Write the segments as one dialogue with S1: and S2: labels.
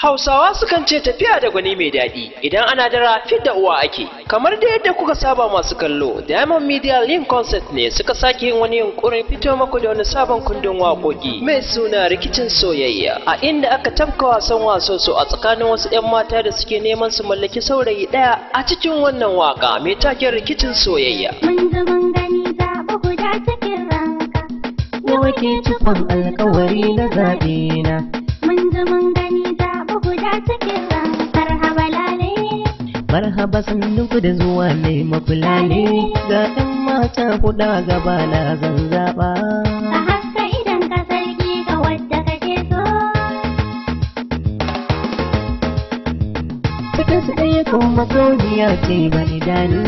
S1: Hausawa sukan ce tafiya da gwani mai daɗi idan ana dara fit da uwa ake. Kamar da yadda kuka saba masu kallo, Diamond Media Link Concert ne suka sake yin wani yunkurin fito maku da wani sabon kundin waƙoƙi mai suna rikicin soyayya, a inda aka tafka wasan wasoso a tsakanin wasu 'yan mata da suke neman su mallaki saurayi ɗaya a cikin wannan waƙa mai taken rikicin soyayya.
S2: Mun ji mun gani zaɓi guda cikin ranka,
S3: Yawa ke cikon alkawari na zaɓe na.
S2: mun ji mun gani zaɓi guda cikin rankar habalale.
S3: Marhaba sannunku da zuwa ne makula ne, ga 'yan mata kuɗa gaba na zan zaɓa.
S2: Ka haska idan ka sarki ga wadda kake so.
S3: Cikin su ɗaya kuma soniya ce ba idanu,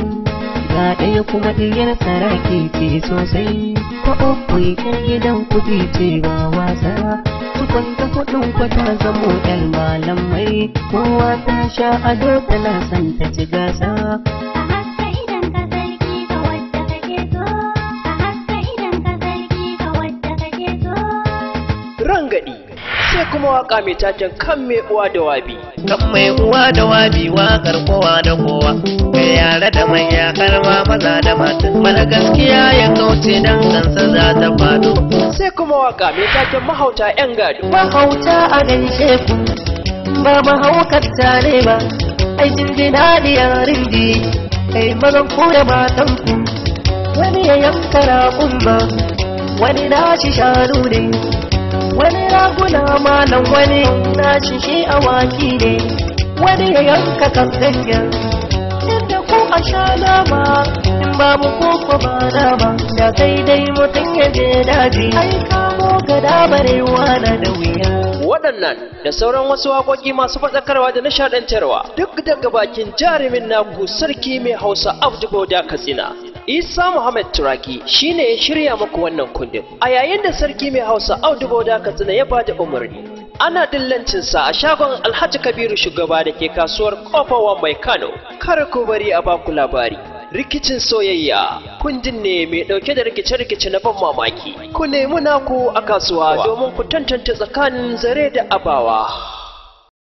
S3: ga ɗaya kuma ɗiyar saraki ce sosai. Ko uku kan gidan kuɗi ce ba wasa, tukun ta kuɗin kwata zamo ƴan malamai. Kowa ta sha ado tana son ta ci gasa.
S2: Ka haska idan ka sarki ga wadda kake so. Ka haska idan ka sarki ga wadda kake so.
S1: Rangadi sai kuma waƙa mai taken kan mai uwa da wabi.
S4: Kan mai uwa da wabi waƙar kowa da kowa, kai yare da manya har ma maza da mata. Mara gaskiya ya kauce dan kansa za ta faɗo.
S1: Sai kuma waƙa mai taken mahauta 'yan gado.
S3: Mahauta a gaishe ku, ba mahaukata ne ba, ai jinjina da yarin ji, kai mazan ku da matan ku. Wani ya yanka raƙun ba, wani na shi shanu ne, wani raguna malam, wani na shi awaki ne, wani ya yanka kankanya. Inda ku a sha nama, in babu koko ba nama, da kai dai mutum ya je daji, ai kamo gada barewa na da wuya.
S1: Waɗannan da sauran wasu waƙoƙi masu faɗakarwa da nishaɗantarwa duk daga bakin jarumin naku sarki mai Hausa Abdu Boda Katsina. Isa Muhammad Turaki shine ya shirya muku wannan kundin. A yayin da sarki mai Hausa Abdu Boda Katsina ya bada umarni, ana dillancinsa a shagon Alhaji Kabiru Shugaba da ke kasuwar Kofawa mai Kano. Kar ku bari a baku labari. Rikicin soyayya kundin ne mai ɗauke da rikice-rikice na ban mamaki. Ku nemi naku a kasuwa domin ku tantance tsakanin zare da abawa.